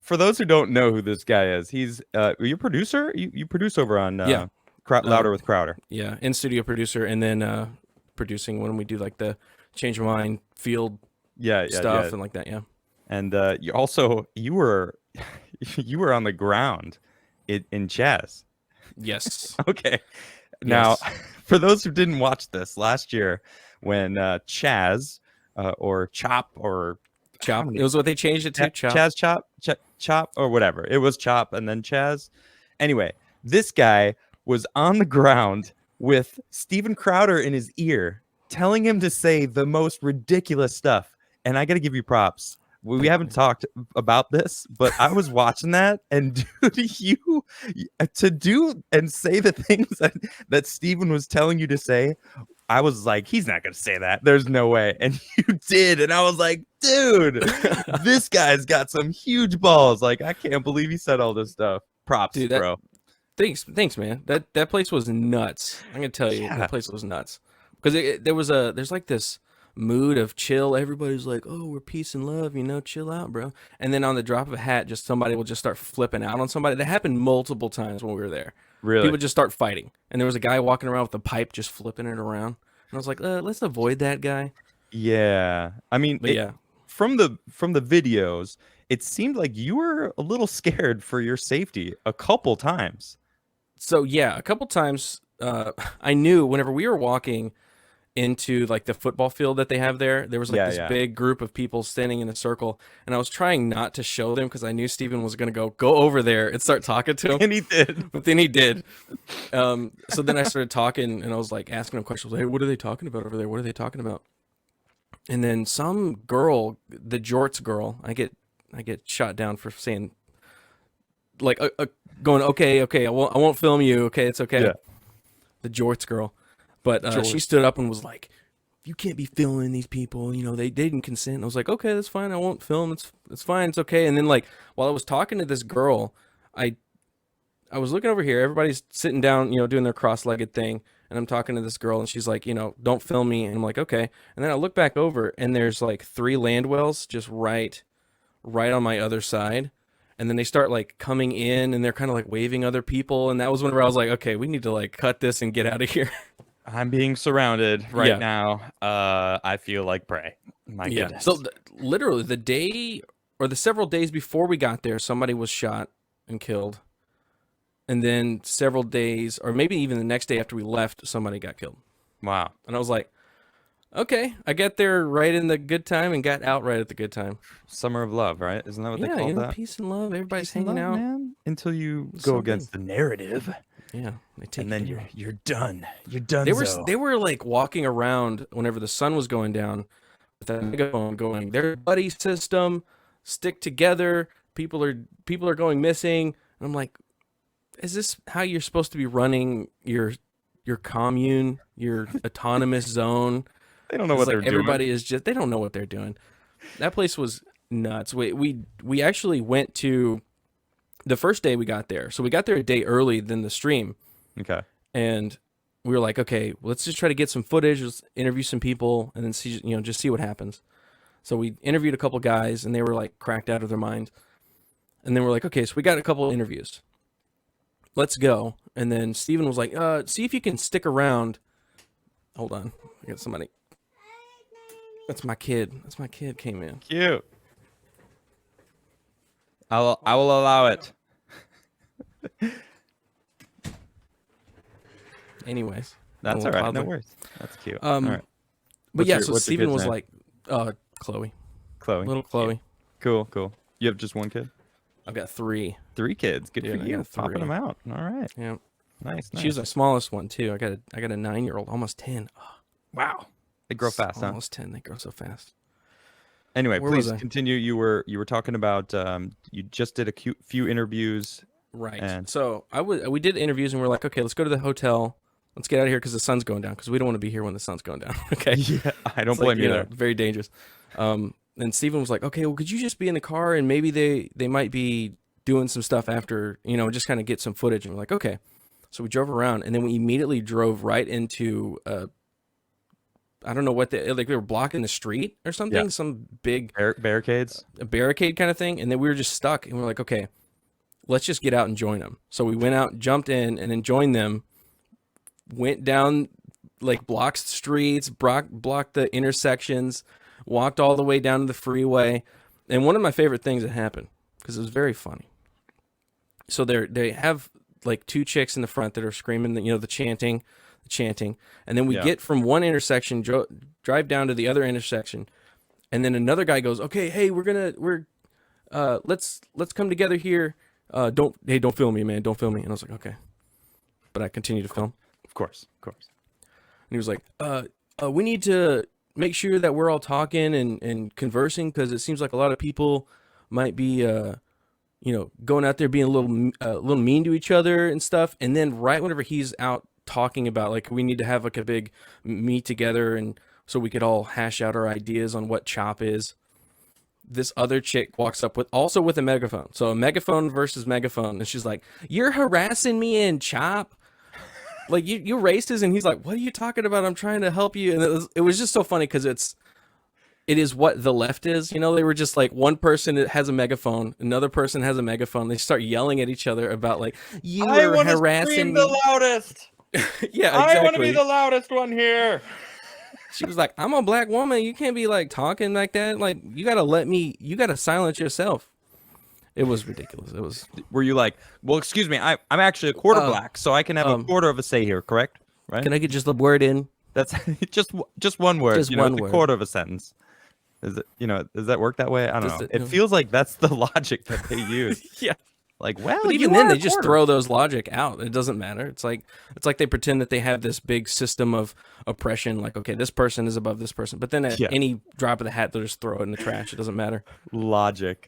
for those who don't know who this guy is, he's you a producer. You produce over on Yeah. Louder with Crowder. Yeah. In studio producer, and then producing when we do like the change of mind field Yeah. stuff and like that. Yeah. And you were you were on the ground in Chaz. Yes. Okay. Now, Yes. for those who didn't watch this last year, when Chaz or Chop or how Chop. It many was what they changed it to. Chop. Chaz Chop or whatever, it was Chop and then Chaz. Anyway, this guy was on the ground with Steven Crowder in his ear, telling him to say the most ridiculous stuff. And I got to give you props. We haven't talked about this, but I was watching that, and dude, you to do and say the things that Steven was telling you to say, I was like, he's not gonna say that. There's no way. And you did, and I was like, dude, this guy's got some huge balls. Like, I can't believe he said all this stuff. Props, Dude, bro. thanks, man. That place was nuts. I'm gonna tell you, Yeah. that place was nuts because there's like this mood of chill. Everybody's like, oh, we're peace and love, chill out, bro. And then on the drop of a hat, just somebody will just start flipping out on somebody. That happened multiple times when we were there. Really? People just start fighting, and there was a guy walking around with a pipe just flipping it around. And I was like, let's avoid that guy. Yeah. I mean, But yeah, from the videos, it seemed like you were a little scared for your safety a couple times. so yeah, a couple times I knew whenever we were walking into like the football field that they have there was like this Yeah. big group of people standing in a circle, and I was trying not to show them because I knew Steven was going to go over there and start talking to him. And he did. But then he did. So then I started talking, and I was like asking him questions. Hey, what are they talking about over there? What are they talking about? And then some girl, the jorts girl, I get shot down for saying like going, okay, I won't film you. Okay, it's okay. Yeah. The jorts girl. But she stood up and was like, you can't be filming these people. They didn't consent. And I was like, okay, that's fine. I won't film. It's fine. It's okay. And then like while I was talking to this girl, I was looking over here. Everybody's sitting down, doing their cross-legged thing. And I'm talking to this girl, and she's like, don't film me. And I'm like, okay. And then I look back over, and there's like 3 land whales just right on my other side. And then they start like coming in, and they're kind of like waving other people. And that was whenever I was like, okay, we need to like cut this and get out of here. I'm being surrounded right now. I feel like prey. My goodness. So literally the day or the several days before we got there, somebody was shot and killed. And then several days, or maybe even the next day after we left, somebody got killed. Wow. And I was like, okay, I got there right in the good time and got out right at the good time. Summer of love, right? Isn't that what they call that? Peace and love. Everybody's Peace and hanging love, out. man, until you go Something. against the narrative. Yeah, they take And then it. you're done. You're done. They were like walking around whenever the sun was going down with that megaphone going, their buddy system, stick together, people are going missing. And I'm like, is this how you're supposed to be running your commune, your autonomous zone? They don't know what they're doing. Everybody is just, they don't know what they're doing. That place was nuts. We actually went to the first day we got there. So we got there a day early than the stream. Okay. And we were like, okay, well, let's just try to get some footage, let's interview some people, and then see, just see what happens. So we interviewed a couple guys, and they were like cracked out of their mind. And then we're like, okay, so we got a couple interviews. Let's go. And then Steven was like, see if you can stick around. Hold on. I got somebody. That's my kid. Came in. Cute. I will allow it. Anyways. That's all right. No worries. That's cute. All right. But What's so your Steven kid's was name? like, Chloe. Chloe. Chloe. Cool. You have just one kid? I've got 3. 3 kids. Good Dude, for I you. got 3. Popping them out. All right. Yeah. Nice. She was the smallest one too. I got a 9-year-old, almost 10. Oh, wow. They grow fast, huh? Almost 10. They grow so fast. Anyway, Where please was I? continue. You were talking about you just did a few interviews. Right. And so we did interviews, and we're like, okay, let's go to the hotel. Let's get out of here because the sun's going down. Because we don't want to be here when the sun's going down. Okay. Yeah, I don't It's blame like, you there. very dangerous. And Steven was like, okay, well, could you just be in the car, and maybe they might be doing some stuff after, just kind of get some footage. And we're like, okay. So we drove around, and then we immediately drove right into I don't know what they were blocking the street or something, Yeah. some big Barricades. a barricade kind of thing, and then we were just stuck, and we're like, okay, let's just get out and join them. So we went out, jumped in, and then joined them. Went down, like, blocked streets, blocked the intersections, walked all the way down to the freeway. And one of my favorite things that happened, because it was very funny. So they have like two chicks in the front that are screaming, the chanting, and then we get from one intersection, drive down to the other intersection, and then another guy goes, "Okay, hey, let's come together here. Don't film me, man, don't film me." And I was like, "Okay," but I continued to film. Of course. And he was like, we need to make sure that we're all talking and conversing, because it seems like a lot of people might be, going out there being a little mean to each other and stuff. And then right whenever he's out talking about, like, we need to have like a big meet together and so we could all hash out our ideas on what CHOP is, this other chick walks up with a megaphone. So a megaphone versus megaphone. And she's like, "You're harassing me in CHOP. Like, you racist." And he's like, "What are you talking about? I'm trying to help you." And it was just so funny, because it is what the left is. They were just like, one person has a megaphone, another person has a megaphone. They start yelling at each other about, like, "You are harassing me." The loudest. Yeah, exactly. I want to be the loudest one here. She was like, "I'm a black woman. You can't be like talking like that. Like, you gotta silence yourself." It was ridiculous. Were you like, "Well, excuse me, I'm actually a quarter black, so I can have a quarter of a say here, correct?" Right? Can I get just the word in? That's just one word. Just one word. A quarter of a sentence. Is it? Does that work that way? I don't know. It no. feels like that's the logic that they use. Yeah. Like, well, But even then, they just throw those logic out. It doesn't matter. It's like they pretend that they have this big system of oppression. Like, okay, this person is above this person. But then at any drop of the hat, they'll just throw it in the trash. It doesn't matter. Logic.